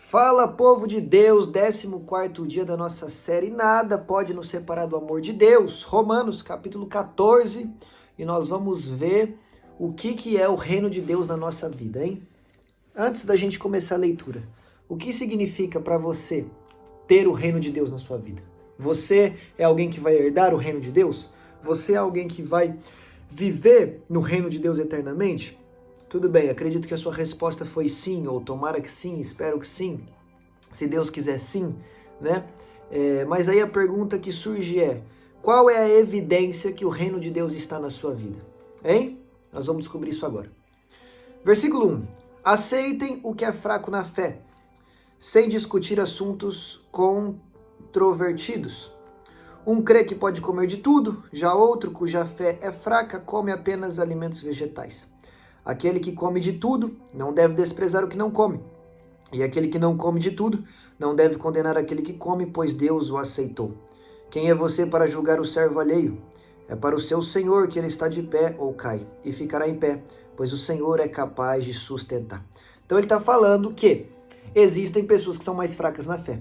Fala, povo de Deus, 14º dia da nossa série Nada Pode Nos Separar do Amor de Deus, Romanos capítulo 14, e nós vamos ver o que é o reino de Deus na nossa vida, hein? Antes da gente começar a leitura, o que significa para você ter o reino de Deus na sua vida? Você é alguém que vai herdar o reino de Deus? Você é alguém que vai viver no reino de Deus eternamente? Tudo bem, acredito que a sua resposta foi sim, ou tomara que sim, espero que sim, se Deus quiser sim, né? Mas aí a pergunta que surge é, qual é a evidência que o reino de Deus está na sua vida? Hein? Nós vamos descobrir isso agora. Versículo 1. Aceitem o que é fraco na fé, sem discutir assuntos controvertidos. Um crê que pode comer de tudo, já outro, cuja fé é fraca, come apenas alimentos vegetais. Aquele que come de tudo não deve desprezar o que não come. E aquele que não come de tudo não deve condenar aquele que come, pois Deus o aceitou. Quem é você para julgar o servo alheio? É para o seu Senhor que ele está de pé ou cai, e ficará em pé, pois o Senhor é capaz de sustentar. Então ele está falando que existem pessoas que são mais fracas na fé.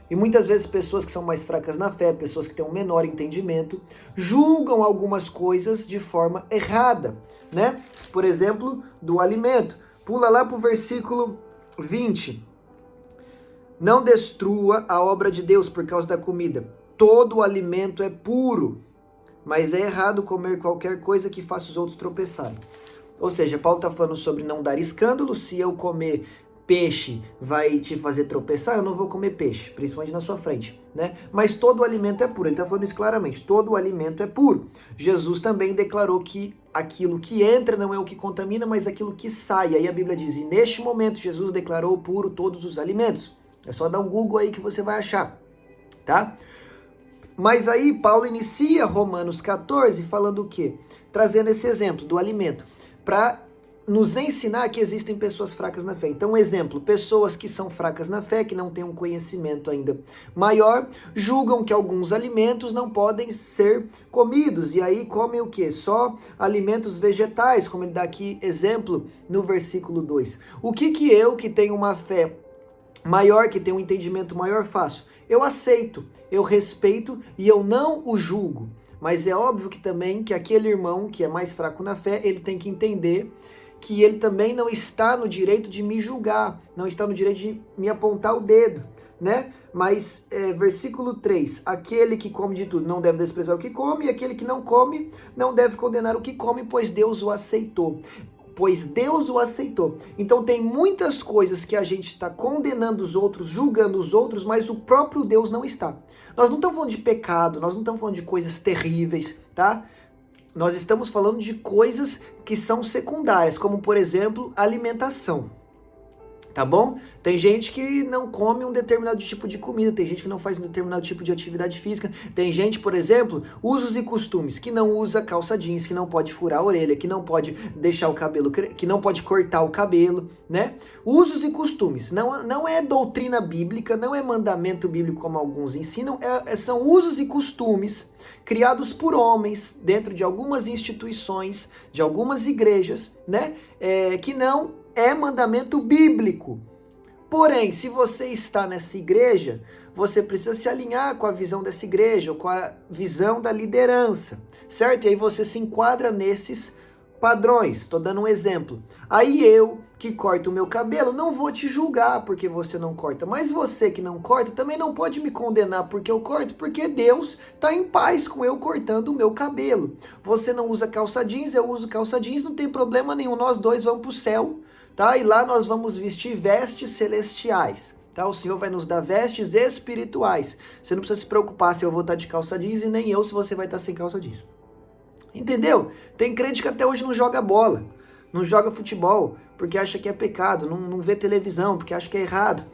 E muitas vezes pessoas que são mais fracas na fé, pessoas que têm um menor entendimento, julgam algumas coisas de forma errada, né? Por exemplo, do alimento. Pula lá para o versículo 20. Não destrua a obra de Deus por causa da comida. Todo o alimento é puro, mas é errado comer qualquer coisa que faça os outros tropeçarem. Ou seja, Paulo está falando sobre não dar escândalo. Se eu comer peixe vai te fazer tropeçar, eu não vou comer peixe, principalmente na sua frente, né? Mas todo o alimento é puro, ele está falando isso claramente, todo o alimento é puro. Jesus também declarou que aquilo que entra não é o que contamina, mas aquilo que sai. Aí a Bíblia diz, e neste momento Jesus declarou puro todos os alimentos. É só dar um Google aí que você vai achar, tá? Mas aí Paulo inicia Romanos 14 falando o quê? Trazendo esse exemplo do alimento, para nos ensinar que existem pessoas fracas na fé. Então, um exemplo, pessoas que são fracas na fé, que não têm um conhecimento ainda maior, julgam que alguns alimentos não podem ser comidos, e aí comem o quê? Só alimentos vegetais, como ele dá aqui exemplo no versículo 2. O que eu, que tenho uma fé maior, que tenho um entendimento maior, faço? Eu aceito, eu respeito e eu não o julgo. Mas é óbvio que também que aquele irmão que é mais fraco na fé, ele tem que entender que ele também não está no direito de me julgar, não está no direito de me apontar o dedo, né? Mas, versículo 3, aquele que come de tudo não deve desprezar o que come, e aquele que não come não deve condenar o que come, pois Deus o aceitou. Pois Deus o aceitou. Então tem muitas coisas que a gente está condenando os outros, julgando os outros, mas o próprio Deus não está. Nós não estamos falando de pecado, nós não estamos falando de coisas terríveis, tá? Nós estamos falando de coisas que são secundárias, como, por exemplo, alimentação, tá bom? Tem gente que não come um determinado tipo de comida, tem gente que não faz um determinado tipo de atividade física, tem gente, por exemplo, usos e costumes, que não usa calça jeans, que não pode furar a orelha, que não pode deixar o cabelo, que não pode cortar o cabelo, né? Usos e costumes, não é doutrina bíblica, não é mandamento bíblico como alguns ensinam, são usos e costumes criados por homens dentro de algumas instituições, de algumas igrejas, né? Que não é mandamento bíblico. Porém, se você está nessa igreja, você precisa se alinhar com a visão dessa igreja, ou com a visão da liderança, certo? E aí você se enquadra nesses padrões. Estou dando um exemplo. Aí eu, que corto o meu cabelo, não vou te julgar porque você não corta. Mas você que não corta também não pode me condenar porque eu corto, porque Deus está em paz com eu cortando o meu cabelo. Você não usa calça jeans, eu uso calça jeans, não tem problema nenhum. Nós dois vamos para o céu, tá? E lá nós vamos vestir vestes celestiais, tá? O Senhor vai nos dar vestes espirituais. Você não precisa se preocupar se eu vou estar de calça jeans e nem eu se você vai estar sem calça jeans. Entendeu? Tem crente que até hoje não joga bola, não joga futebol, porque acha que é pecado, não vê televisão, porque acha que é errado.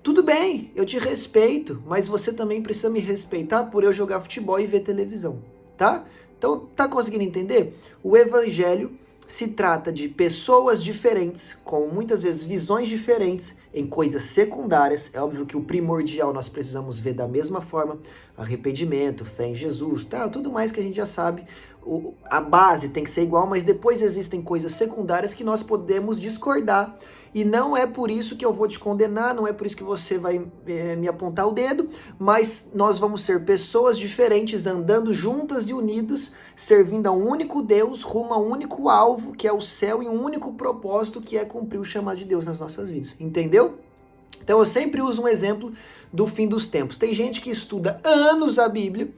Tudo bem, eu te respeito, mas você também precisa me respeitar por eu jogar futebol e ver televisão, tá? Então, tá conseguindo entender? O evangelho se trata de pessoas diferentes, com muitas vezes visões diferentes, em coisas secundárias. É óbvio que o primordial nós precisamos ver da mesma forma, arrependimento, fé em Jesus, tá? Tudo mais que a gente já sabe. A base tem que ser igual, mas depois existem coisas secundárias que nós podemos discordar e não é por isso que eu vou te condenar, não é por isso que você vai me apontar o dedo, mas nós vamos ser pessoas diferentes, andando juntas e unidas, servindo a um único Deus, rumo a um único alvo, que é o céu, e um único propósito, que é cumprir o chamado de Deus nas nossas vidas. Entendeu? Então eu sempre uso um exemplo do fim dos tempos. Tem gente que estuda anos a Bíblia,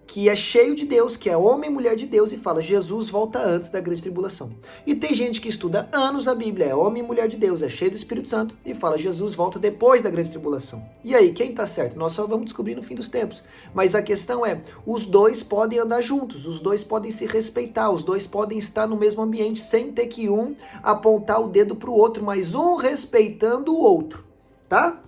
que é cheio de Deus, que é homem e mulher de Deus, e fala, Jesus volta antes da grande tribulação. E tem gente que estuda anos a Bíblia, é homem e mulher de Deus, é cheio do Espírito Santo, e fala, Jesus volta depois da grande tribulação. E aí, quem tá certo? Nós só vamos descobrir no fim dos tempos. Mas a questão é, os dois podem andar juntos, os dois podem se respeitar, os dois podem estar no mesmo ambiente, sem ter que um apontar o dedo pro outro, mas um respeitando o outro, tá?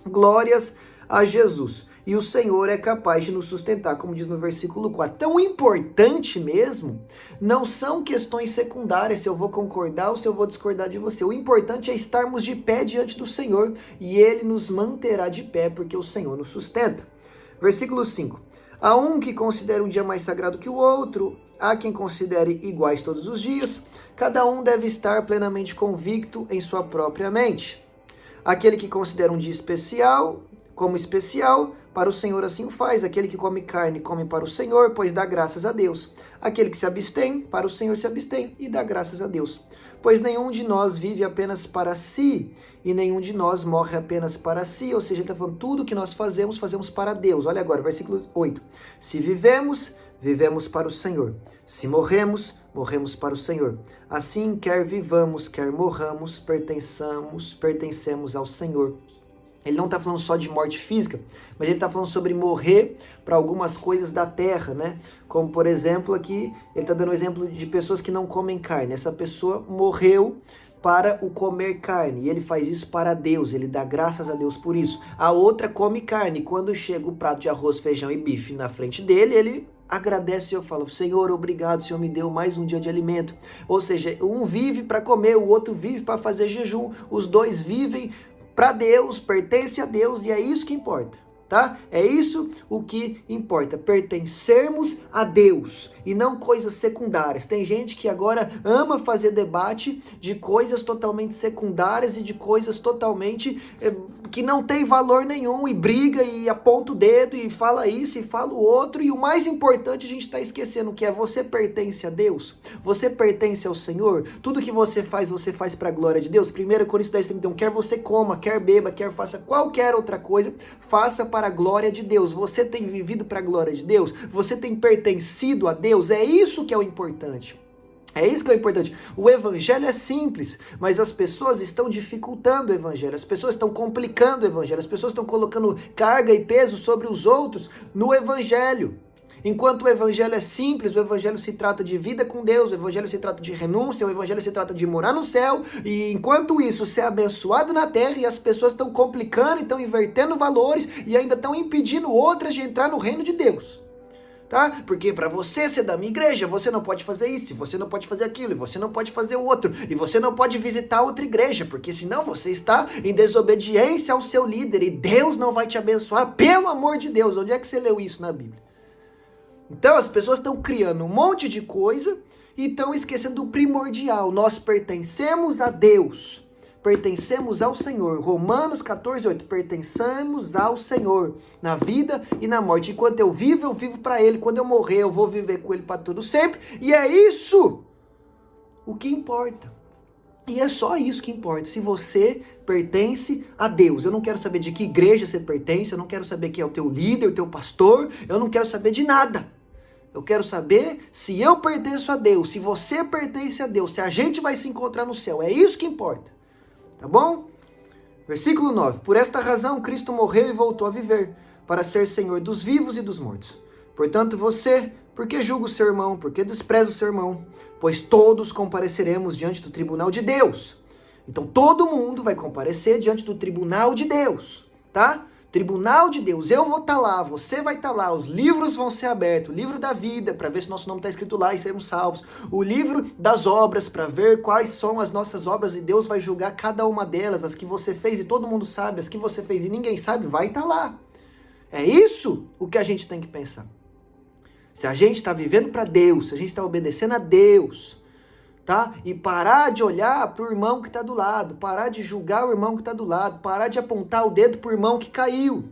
Glórias a Jesus. E o Senhor é capaz de nos sustentar, como diz no versículo 4. Tão importante mesmo, não são questões secundárias, se eu vou concordar ou se eu vou discordar de você. O importante é estarmos de pé diante do Senhor, e Ele nos manterá de pé, porque o Senhor nos sustenta. Versículo 5. Há um que considera um dia mais sagrado que o outro, há quem considere iguais todos os dias. Cada um deve estar plenamente convicto em sua própria mente. Aquele que considera um dia especial como especial, para o Senhor assim o faz. Aquele que come carne, come para o Senhor, pois dá graças a Deus. Aquele que se abstém, para o Senhor se abstém e dá graças a Deus. Pois nenhum de nós vive apenas para si, e nenhum de nós morre apenas para si. Ou seja, ele está falando, tudo que nós fazemos, fazemos para Deus. Olha agora, versículo 8. Se vivemos, vivemos para o Senhor. Se morremos, morremos para o Senhor. Assim, quer vivamos, quer morramos, pertencemos ao Senhor. Ele não está falando só de morte física, mas ele está falando sobre morrer para algumas coisas da terra, né? Como, por exemplo, aqui, ele está dando um exemplo de pessoas que não comem carne. Essa pessoa morreu para o comer carne, e ele faz isso para Deus, ele dá graças a Deus por isso. A outra come carne, e quando chega o prato de arroz, feijão e bife na frente dele, ele agradece o Senhor, fala, Senhor, obrigado, o Senhor me deu mais um dia de alimento. Ou seja, um vive para comer, o outro vive para fazer jejum, os dois vivem para Deus, pertence a Deus, e é isso que importa, tá? É isso o que importa, pertencermos a Deus e não coisas secundárias. Tem gente que agora ama fazer debate de coisas totalmente secundárias e de coisas totalmente que não tem valor nenhum, e briga e aponta o dedo e fala isso e fala o outro, e o mais importante a gente está esquecendo, que é você pertence a Deus, você pertence ao Senhor, tudo que você faz para a glória de Deus. 1 Coríntios 10:31, quer você coma, quer beba, quer faça qualquer outra coisa, faça para a glória de Deus. Você tem vivido para a glória de Deus? Você tem pertencido a Deus? É isso que é o importante. É isso que é importante. O evangelho é simples, mas as pessoas estão dificultando o evangelho, as pessoas estão complicando o evangelho, as pessoas estão colocando carga e peso sobre os outros no evangelho. Enquanto o evangelho é simples, o evangelho se trata de vida com Deus, o evangelho se trata de renúncia, o evangelho se trata de morar no céu, e enquanto isso, ser abençoado na terra, e as pessoas estão complicando, estão invertendo valores, e ainda estão impedindo outras de entrar no reino de Deus. Tá? Porque para você ser da minha igreja, você não pode fazer isso, você não pode fazer aquilo, e você não pode fazer o outro, e você não pode visitar outra igreja, porque senão você está em desobediência ao seu líder, e Deus não vai te abençoar, pelo amor de Deus. Onde é que você leu isso na Bíblia? Então as pessoas estão criando um monte de coisa e estão esquecendo do primordial. Nós pertencemos a Deus, pertencemos ao Senhor. Romanos 14:8, pertencemos ao Senhor na vida e na morte. Enquanto eu vivo para Ele. Quando eu morrer, eu vou viver com Ele para todo sempre. E é isso o que importa. E é só isso que importa. Se você pertence a Deus. Eu não quero saber de que igreja você pertence, eu não quero saber quem é o teu líder, o teu pastor, eu não quero saber de nada. Eu quero saber se eu pertenço a Deus, se você pertence a Deus, se a gente vai se encontrar no céu. É isso que importa. Tá bom? Versículo 9. Por esta razão, Cristo morreu e voltou a viver, para ser Senhor dos vivos e dos mortos. Portanto, você, por que julga o seu irmão? Por que despreza o seu irmão? Pois todos compareceremos diante do tribunal de Deus. Então, todo mundo vai comparecer diante do tribunal de Deus, tá? Tribunal de Deus, eu vou estar lá, você vai estar lá, os livros vão ser abertos, o livro da vida, para ver se nosso nome está escrito lá e sermos salvos, o livro das obras, para ver quais são as nossas obras, e Deus vai julgar cada uma delas, as que você fez e todo mundo sabe, as que você fez e ninguém sabe, vai estar lá. É isso o que a gente tem que pensar. Se a gente está vivendo para Deus, se a gente está obedecendo a Deus, tá? E parar de olhar para o irmão que está do lado, parar de julgar o irmão que está do lado, parar de apontar o dedo para o irmão que caiu.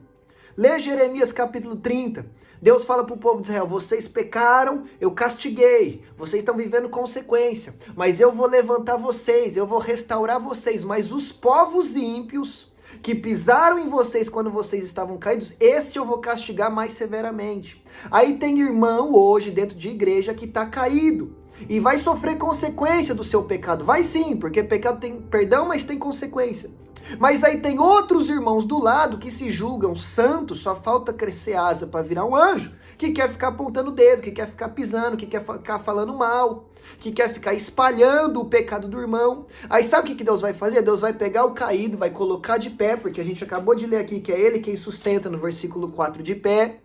Lê Jeremias capítulo 30. Deus fala para o povo de Israel: vocês pecaram, eu castiguei, vocês estão vivendo consequência, mas eu vou levantar vocês, eu vou restaurar vocês, mas os povos ímpios que pisaram em vocês quando vocês estavam caídos, esse eu vou castigar mais severamente. Aí tem irmão hoje dentro de igreja que está caído e vai sofrer consequência do seu pecado. Vai sim, porque pecado tem perdão, mas tem consequência. Mas aí tem outros irmãos do lado que se julgam santos, só falta crescer asa para virar um anjo, que quer ficar apontando o dedo, que quer ficar pisando, que quer ficar falando mal, que quer ficar espalhando o pecado do irmão. Aí sabe o que Deus vai fazer? Deus vai pegar o caído, vai colocar de pé, porque a gente acabou de ler aqui que é ele quem sustenta no versículo 4 de pé.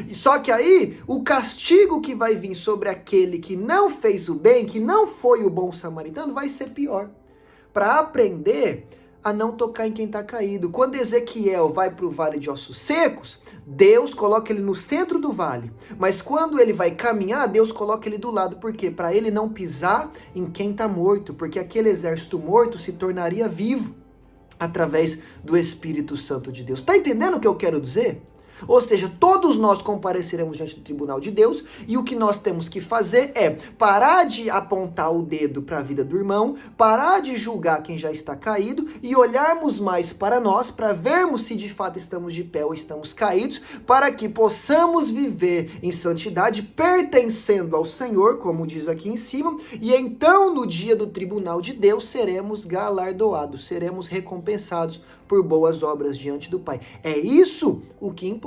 Só que aí, o castigo que vai vir sobre aquele que não fez o bem, que não foi o bom samaritano, vai ser pior. Para aprender a não tocar em quem está caído. Quando Ezequiel vai para o vale de ossos secos, Deus coloca ele no centro do vale. Mas quando ele vai caminhar, Deus coloca ele do lado. Por quê? Para ele não pisar em quem está morto. Porque aquele exército morto se tornaria vivo através do Espírito Santo de Deus. Está entendendo o que eu quero dizer? Ou seja, todos nós compareceremos diante do tribunal de Deus e o que nós temos que fazer é parar de apontar o dedo para a vida do irmão, parar de julgar quem já está caído e olharmos mais para nós, para vermos se de fato estamos de pé ou estamos caídos, para que possamos viver em santidade, pertencendo ao Senhor, como diz aqui em cima, e então no dia do tribunal de Deus seremos galardoados, seremos recompensados por boas obras diante do Pai. É isso o que importa.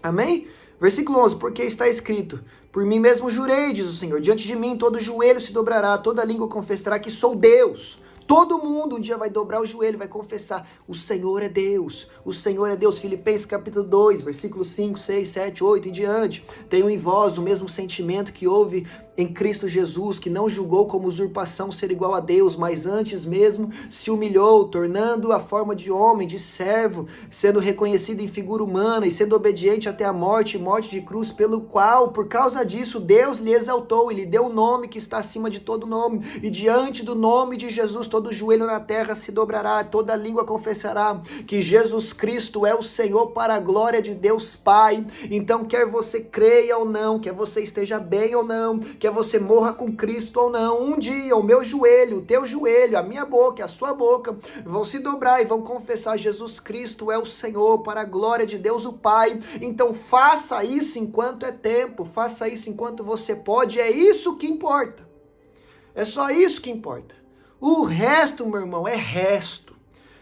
Amém? Versículo 11, porque está escrito: por mim mesmo jurei, diz o Senhor, diante de mim todo joelho se dobrará, toda língua confessará que sou Deus. Todo mundo um dia vai dobrar o joelho, vai confessar: o Senhor é Deus, o Senhor é Deus. Filipenses capítulo 2, versículos 5, 6, 7, 8 e diante. Tenham em vós o mesmo sentimento que houve em Cristo Jesus, que não julgou como usurpação ser igual a Deus, mas antes mesmo se humilhou, tornando a forma de homem, de servo, sendo reconhecido em figura humana e sendo obediente até a morte, morte de cruz, pelo qual, por causa disso, Deus lhe exaltou e lhe deu um nome que está acima de todo nome, e diante do nome de Jesus todo joelho na terra se dobrará, toda língua confessará que Jesus Cristo é o Senhor, para a glória de Deus Pai. Então quer você creia ou não, quer você esteja bem ou não, quer você morra com Cristo ou não, um dia o meu joelho, o teu joelho, a minha boca, a sua boca vão se dobrar e vão confessar: Jesus Cristo é o Senhor, para a glória de Deus o Pai. Então faça isso enquanto é tempo, faça isso enquanto você pode, é isso que importa. É só isso que importa. O resto, meu irmão, é resto.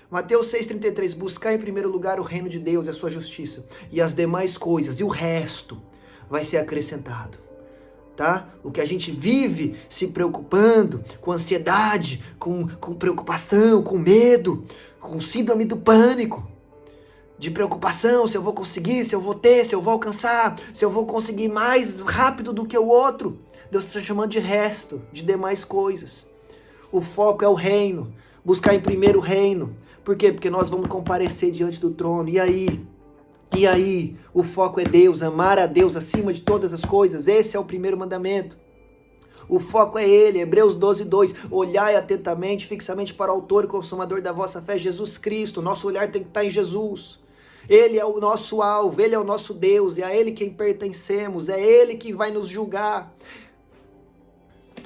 Mateus 6,33, buscar em primeiro lugar o reino de Deus e a sua justiça, e as demais coisas, e o resto vai ser acrescentado. Tá? O que a gente vive se preocupando, com ansiedade, com preocupação, com medo, com síndrome do pânico, de preocupação, se eu vou conseguir, se eu vou ter, se eu vou alcançar, se eu vou conseguir mais rápido do que o outro. Deus está chamando de resto, de demais coisas. O foco é o reino, buscar em primeiro o reino. Por quê? Porque nós vamos comparecer diante do trono. E aí, o foco é Deus, amar a Deus acima de todas as coisas. Esse é o primeiro mandamento. O foco é Ele, Hebreus 12:2. Olhai atentamente, fixamente para o autor e consumador da vossa fé, Jesus Cristo. Nosso olhar tem que estar em Jesus. Ele é o nosso alvo, Ele é o nosso Deus, é a Ele quem pertencemos, é Ele que vai nos julgar.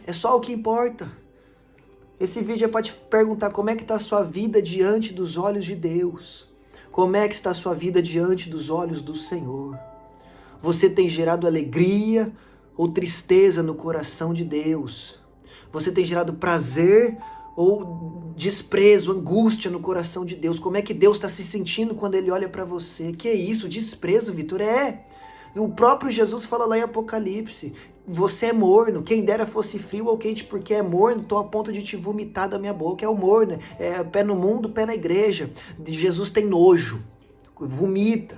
É só o que importa. Esse vídeo é para te perguntar como é que está a sua vida diante dos olhos de Deus. Como é que está a sua vida diante dos olhos do Senhor? Você tem gerado alegria ou tristeza no coração de Deus? Você tem gerado prazer ou desprezo, angústia no coração de Deus? Como é que Deus está se sentindo quando Ele olha para você? Que é isso? Desprezo, Vitor? O próprio Jesus fala lá em Apocalipse: você é morno, quem dera fosse frio ou quente, porque é morno, estou a ponto de te vomitar da minha boca. É o morno, é pé no mundo, pé na igreja. Jesus tem nojo, vomita,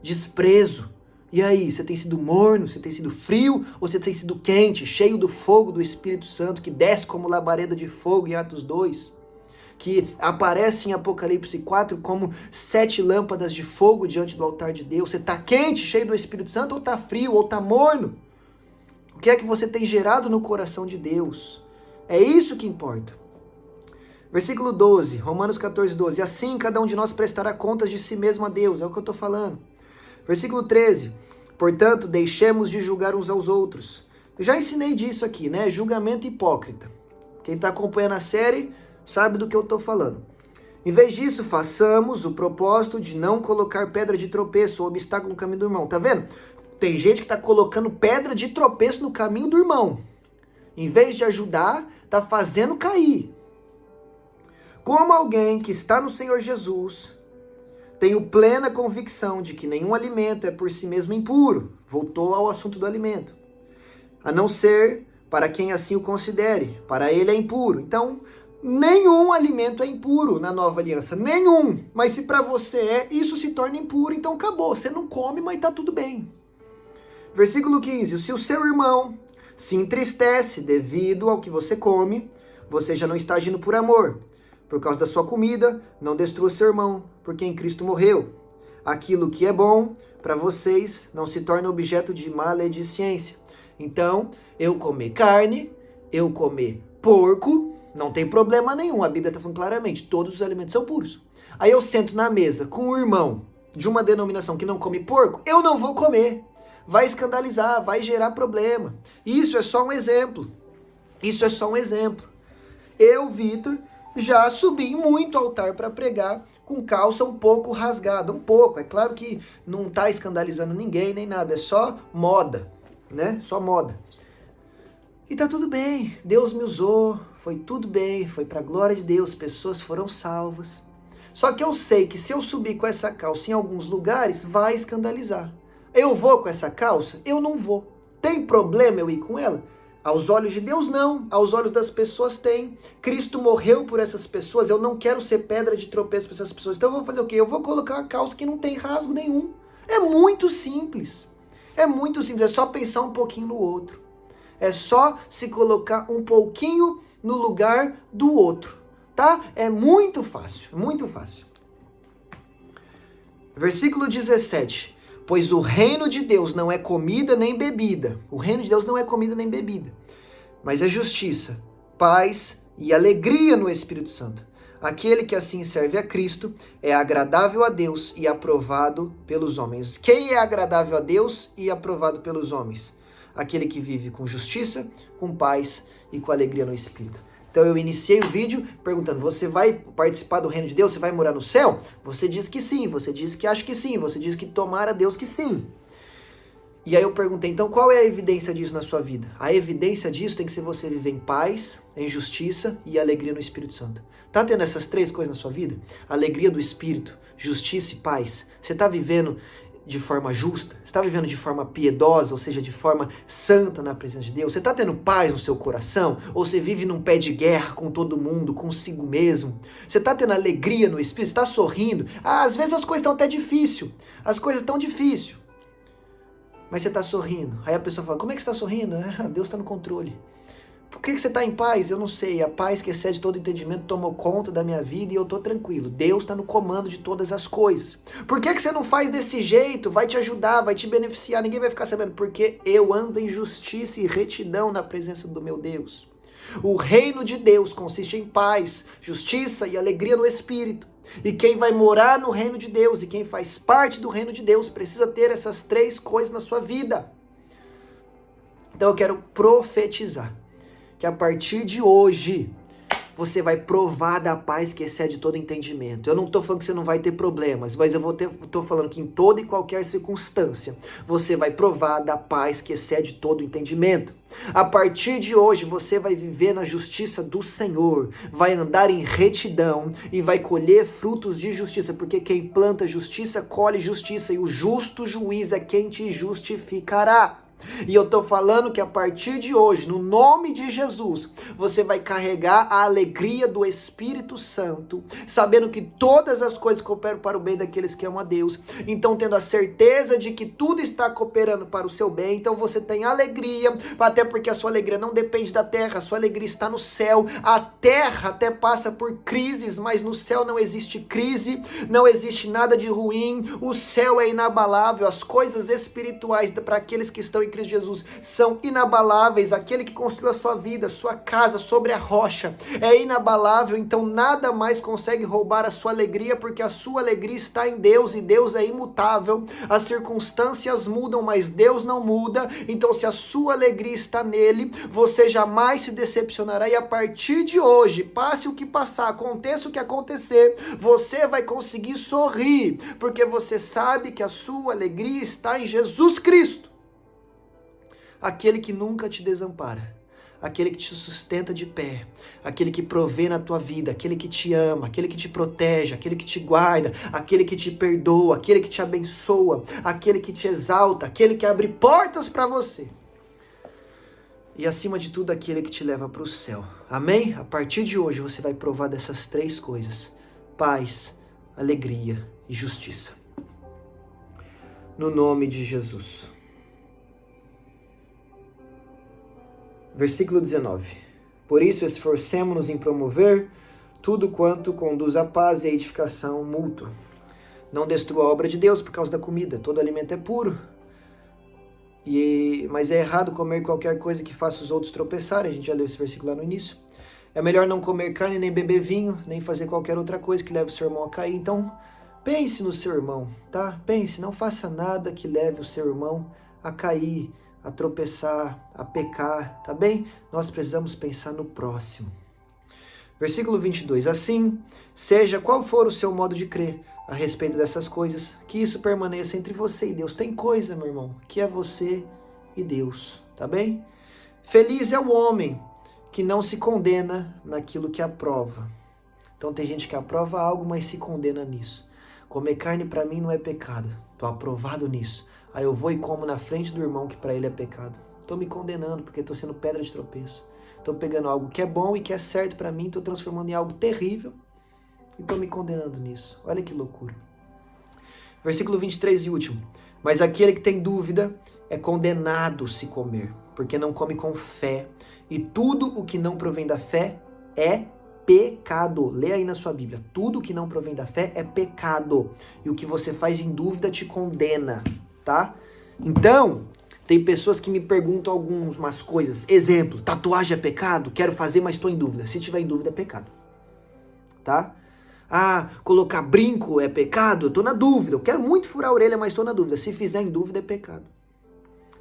desprezo. E aí, você tem sido morno, você tem sido frio, ou você tem sido quente, cheio do fogo do Espírito Santo, que desce como labareda de fogo em Atos 2, que aparece em Apocalipse 4 como 7 lâmpadas de fogo diante do altar de Deus? Você está quente, cheio do Espírito Santo, ou está frio, ou está morno? O que é que você tem gerado no coração de Deus? É isso que importa. Versículo 12, Romanos 14, 12. Assim, cada um de nós prestará contas de si mesmo a Deus. É o que eu estou falando. Versículo 13. Portanto, deixemos de julgar uns aos outros. Eu já ensinei disso aqui, né? Julgamento hipócrita. Quem está acompanhando a série sabe do que eu estou falando. Em vez disso, façamos o propósito de não colocar pedra de tropeço ou obstáculo no caminho do irmão. Tá vendo? Tem gente que está colocando pedra de tropeço no caminho do irmão. Em vez de ajudar, está fazendo cair. Como alguém que está no Senhor Jesus, tenho plena convicção de que nenhum alimento é por si mesmo impuro. Voltou ao assunto do alimento. A não ser para quem assim o considere. Para ele é impuro. Então, nenhum alimento é impuro na nova aliança. Nenhum. Mas se para você é, isso se torna impuro. Então acabou. Você não come, mas está tudo bem. Versículo 15. Se o seu irmão se entristece devido ao que você come, você já não está agindo por amor. Por causa da sua comida, não destrua seu irmão, porque em Cristo morreu. Aquilo que é bom para vocês não se torna objeto de maledicência. Então, eu comer carne, eu comer porco, não tem problema nenhum. A Bíblia está falando claramente, todos os alimentos são puros. Aí eu sento na mesa com um irmão de uma denominação que não come porco, eu não vou comer. Vai escandalizar, vai gerar problema. Isso é só um exemplo. Isso é só um exemplo. Eu, Vitor, já subi muito ao altar para pregar com calça um pouco rasgada. Um pouco. É claro que não está escandalizando ninguém nem nada. É só moda, né? Só moda. E tá tudo bem. Deus me usou. Foi tudo bem. Foi para a glória de Deus. Pessoas foram salvas. Só que eu sei que se eu subir com essa calça em alguns lugares, vai escandalizar. Eu vou com essa calça? Eu não vou. Tem problema eu ir com ela? Aos olhos de Deus, não. Aos olhos das pessoas, tem. Cristo morreu por essas pessoas. Eu não quero ser pedra de tropeço para essas pessoas. Então eu vou fazer o quê? Eu vou colocar uma calça que não tem rasgo nenhum. É muito simples. É muito simples. É só pensar um pouquinho no outro. É só se colocar um pouquinho no lugar do outro. Tá? É muito fácil. Muito fácil. Versículo 17. Pois o reino de Deus não é comida nem bebida. O reino de Deus não é comida nem bebida. Mas é justiça, paz e alegria no Espírito Santo. Aquele que assim serve a Cristo é agradável a Deus e aprovado pelos homens. Quem é agradável a Deus e aprovado pelos homens? Aquele que vive com justiça, com paz e com alegria no Espírito. Então eu iniciei o vídeo perguntando, você vai participar do reino de Deus? Você vai morar no céu? Você diz que sim, você diz que acha que sim, você diz que tomara a Deus que sim. E aí eu perguntei, então qual é a evidência disso na sua vida? A evidência disso tem que ser você viver em paz, em justiça e alegria no Espírito Santo. Tá tendo essas três coisas na sua vida? Alegria do Espírito, justiça e paz. Você tá vivendo de forma justa? Você está vivendo de forma piedosa, ou seja, de forma santa na presença de Deus? Você está tendo paz no seu coração? Ou você vive num pé de guerra com todo mundo, consigo mesmo? Você está tendo alegria no Espírito? Você está sorrindo? Às vezes as coisas estão até difíceis. As coisas estão difíceis. Mas você está sorrindo. Aí a pessoa fala, como é que você está sorrindo? Deus está no controle. Por que você está em paz? Eu não sei. A paz que excede todo entendimento tomou conta da minha vida e eu estou tranquilo. Deus está no comando de todas as coisas. Por que você não faz desse jeito? Vai te ajudar, vai te beneficiar. Ninguém vai ficar sabendo. Porque eu ando em justiça e retidão na presença do meu Deus. O reino de Deus consiste em paz, justiça e alegria no Espírito. E quem vai morar no reino de Deus e quem faz parte do reino de Deus precisa ter essas três coisas na sua vida. Então eu quero profetizar que a partir de hoje, você vai provar da paz que excede todo entendimento. Eu não estou falando que você não vai ter problemas, mas eu estou falando que em toda e qualquer circunstância, você vai provar da paz que excede todo entendimento. A partir de hoje, você vai viver na justiça do Senhor, vai andar em retidão e vai colher frutos de justiça, porque quem planta justiça, colhe justiça, e o justo juiz é quem te justificará. E eu tô falando que a partir de hoje, no nome de Jesus, você vai carregar a alegria do Espírito Santo, sabendo que todas as coisas cooperam para o bem daqueles que amam a Deus. Então, tendo a certeza de que tudo está cooperando para o seu bem, então você tem alegria, até porque a sua alegria não depende da terra, a sua alegria está no céu. A terra até passa por crises, mas no céu não existe crise, não existe nada de ruim, o céu é inabalável, as coisas espirituais para aqueles que estão em em Cristo Jesus são inabaláveis. Aquele que construiu a sua vida, a sua casa sobre a rocha é inabalável, então nada mais consegue roubar a sua alegria, porque a sua alegria está em Deus e Deus é imutável. As circunstâncias mudam, mas Deus não muda. Então se a sua alegria está nele, você jamais se decepcionará, e a partir de hoje, passe o que passar, aconteça o que acontecer, você vai conseguir sorrir, porque você sabe que a sua alegria está em Jesus Cristo, aquele que nunca te desampara, aquele que te sustenta de pé, aquele que provê na tua vida, aquele que te ama, aquele que te protege, aquele que te guarda, aquele que te perdoa, aquele que te abençoa, aquele que te exalta, aquele que abre portas para você. E acima de tudo, aquele que te leva para o céu. Amém? A partir de hoje você vai provar dessas 3 coisas: paz, alegria e justiça. No nome de Jesus. Versículo 19. Por isso esforcemo-nos em promover tudo quanto conduz à paz e à edificação mútua. Não destrua a obra de Deus por causa da comida. Todo alimento é puro. Mas é errado comer qualquer coisa que faça os outros tropeçarem. A gente já leu esse versículo lá no início. É melhor não comer carne, nem beber vinho, nem fazer qualquer outra coisa que leve o seu irmão a cair. Então, pense no seu irmão, tá? Pense, não faça nada que leve o seu irmão a cair, a tropeçar, a pecar, tá bem? Nós precisamos pensar no próximo. Versículo 22. Assim, seja qual for o seu modo de crer a respeito dessas coisas, que isso permaneça entre você e Deus. Tem coisa, meu irmão, que é você e Deus, tá bem? Feliz é o homem que não se condena naquilo que aprova. Então tem gente que aprova algo, mas se condena nisso. Comer carne para mim não é pecado, tô aprovado nisso. Aí eu vou e como na frente do irmão que para ele é pecado. Tô me condenando porque tô sendo pedra de tropeço. Tô pegando algo que é bom e que é certo para mim, tô transformando em algo terrível e tô me condenando nisso. Olha que loucura. Versículo 23 e último. Mas aquele que tem dúvida é condenado se comer, porque não come com fé. E tudo o que não provém da fé é pecado. Lê aí na sua Bíblia. Tudo o que não provém da fé é pecado. E o que você faz em dúvida te condena, tá? Então, tem pessoas que me perguntam algumas coisas. Exemplo, tatuagem é pecado? Quero fazer, mas estou em dúvida. Se tiver em dúvida, é pecado. Tá? Ah, colocar brinco é pecado? Eu tô na dúvida. Eu quero muito furar a orelha, mas estou na dúvida. Se fizer em dúvida, é pecado.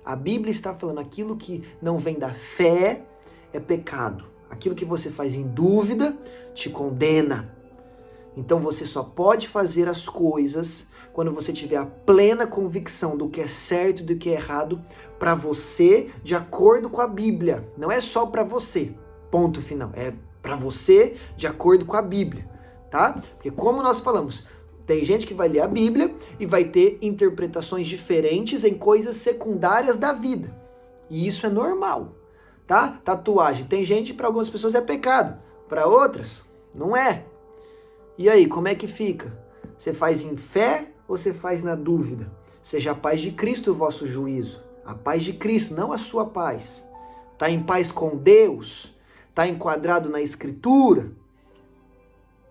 A Bíblia está falando aquilo que não vem da fé é pecado. Aquilo que você faz em dúvida te condena. Então você só pode fazer as coisas quando você tiver a plena convicção do que é certo e do que é errado para você, de acordo com a Bíblia. Não é só para você, ponto final. É para você, de acordo com a Bíblia, tá? Porque como nós falamos, tem gente que vai ler a Bíblia e vai ter interpretações diferentes em coisas secundárias da vida. E isso é normal, tá? Tatuagem. Tem gente, para algumas pessoas é pecado, para outras não é. E aí, como é que fica? Você faz em fé ou você faz na dúvida? Seja a paz de Cristo o vosso juízo. A paz de Cristo, não a sua paz. Está em paz com Deus? Está enquadrado na Escritura?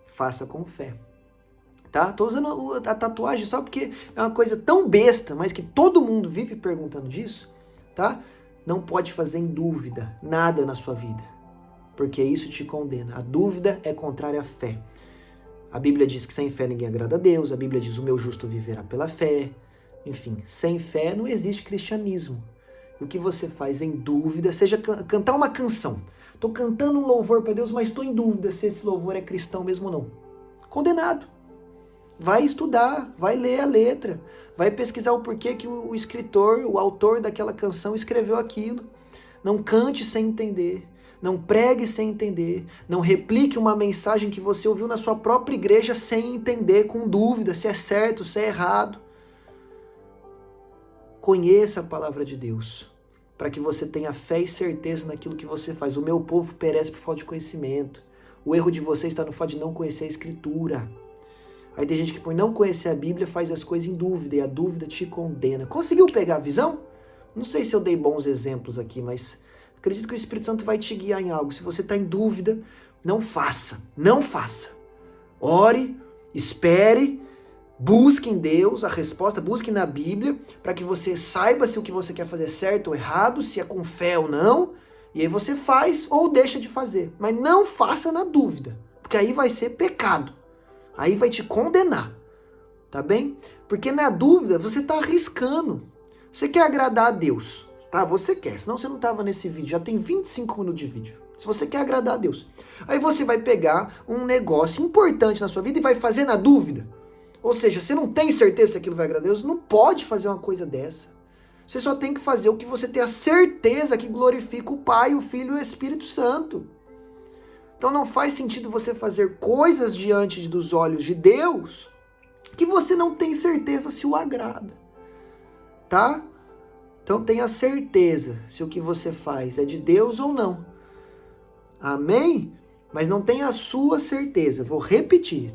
Faça com fé. Tá? Tô usando a tatuagem só porque é uma coisa tão besta, mas que todo mundo vive perguntando disso, tá? Não pode fazer em dúvida nada na sua vida, porque isso te condena. A dúvida é contrária à fé. A Bíblia diz que sem fé ninguém agrada a Deus, a Bíblia diz o meu justo viverá pela fé. Enfim, sem fé não existe cristianismo. E o que você faz em dúvida, seja cantar uma canção. Tô cantando um louvor para Deus, mas estou em dúvida se esse louvor é cristão mesmo ou não. Condenado. Vai estudar, vai ler a letra, vai pesquisar o porquê que o escritor, o autor daquela canção escreveu aquilo. Não cante sem entender, não pregue sem entender, não replique uma mensagem que você ouviu na sua própria igreja sem entender, com dúvida se é certo, se é errado. Conheça a palavra de Deus, para que você tenha fé e certeza naquilo que você faz. O meu povo perece por falta de conhecimento. O erro de vocês está no fato de não conhecer a Escritura. Aí tem gente que por não conhecer a Bíblia faz as coisas em dúvida, e a dúvida te condena. Conseguiu pegar a visão? Não sei se eu dei bons exemplos aqui, mas acredito que o Espírito Santo vai te guiar em algo. Se você está em dúvida, não faça. Não faça. Ore, espere, Busque em Deus a resposta, busque na Bíblia, para que você saiba se o que você quer fazer é certo ou errado, se é com fé ou não, e aí você faz ou deixa de fazer. Mas não faça na dúvida, porque aí vai ser pecado. Aí vai te condenar, tá bem? Porque na dúvida você está arriscando. Você quer agradar a Deus, tá? Você quer, senão você não estava nesse vídeo, já tem 25 minutos de vídeo. Se você quer agradar a Deus. Aí você vai pegar um negócio importante na sua vida e vai fazer na dúvida. Ou seja, você não tem certeza se aquilo vai agradar a Deus, não pode fazer uma coisa dessa. Você só tem que fazer o que você tem a certeza que glorifica o Pai, o Filho e o Espírito Santo. Então não faz sentido você fazer coisas diante dos olhos de Deus que você não tem certeza se o agrada. Tá? Então tenha certeza se o que você faz é de Deus ou não. Amém? Mas não tenha a sua certeza. Vou repetir.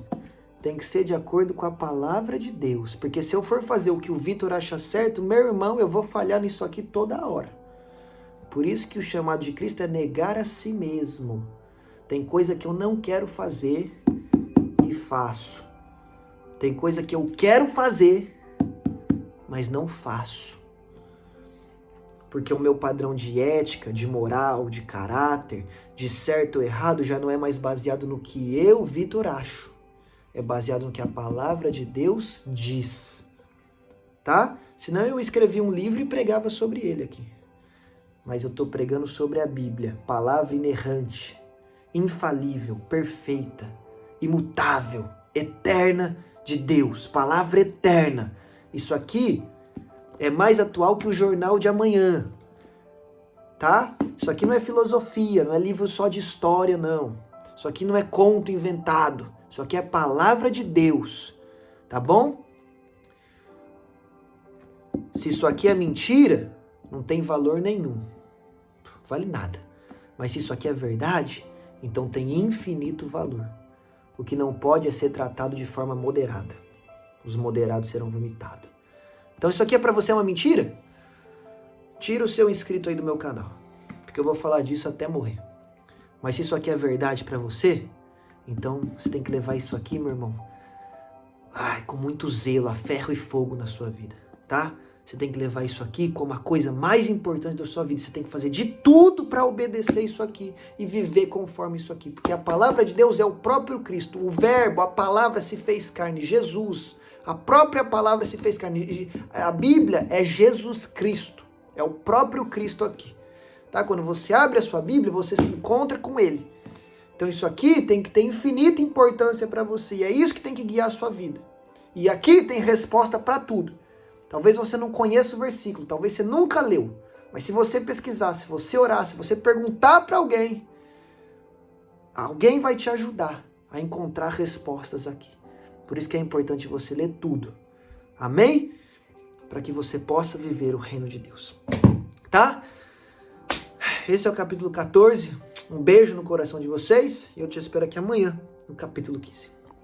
Tem que ser de acordo com a palavra de Deus. Porque se eu for fazer o que o Vitor acha certo, meu irmão, eu vou falhar nisso aqui toda hora. Por isso que o chamado de Cristo é negar a si mesmo. Tem coisa que eu não quero fazer e faço. Tem coisa que eu quero fazer, mas não faço. Porque o meu padrão de ética, de moral, de caráter, de certo ou errado, já não é mais baseado no que eu, Vitor, acho. É baseado no que a palavra de Deus diz. Tá? Senão eu escrevi um livro e pregava sobre ele aqui. Mas eu estou pregando sobre a Bíblia, palavra inerrante, infalível, perfeita, imutável, eterna de Deus, palavra eterna. Isso aqui é mais atual que o jornal de amanhã, tá? Isso aqui não é filosofia, não é livro só de história, não. Isso aqui não é conto inventado. Isso aqui é palavra de Deus, tá bom? Se isso aqui é mentira, não tem valor nenhum. Vale nada. Mas se isso aqui é verdade, então tem infinito valor. O que não pode é ser tratado de forma moderada. Os moderados serão vomitados. Então isso aqui é pra você uma mentira? Tira o seu inscrito aí do meu canal. Porque eu vou falar disso até morrer. Mas se isso aqui é verdade pra você, então você tem que levar isso aqui, meu irmão, com muito zelo, a ferro e fogo na sua vida, tá? Você tem que levar isso aqui como a coisa mais importante da sua vida. Você tem que fazer de tudo para obedecer isso aqui e viver conforme isso aqui. Porque a palavra de Deus é o próprio Cristo. O verbo, a palavra se fez carne. Jesus, a própria palavra se fez carne. A Bíblia é Jesus Cristo. É o próprio Cristo aqui. Tá? Quando você abre a sua Bíblia, você se encontra com Ele. Então isso aqui tem que ter infinita importância para você. E é isso que tem que guiar a sua vida. E aqui tem resposta para tudo. Talvez você não conheça o versículo, talvez você nunca leu. Mas se você pesquisar, se você orar, se você perguntar para alguém, alguém vai te ajudar a encontrar respostas aqui. Por isso que é importante você ler tudo. Amém? Para que você possa viver o reino de Deus. Tá? Esse é o capítulo 14. Um beijo no coração de vocês e eu te espero aqui amanhã no capítulo 15.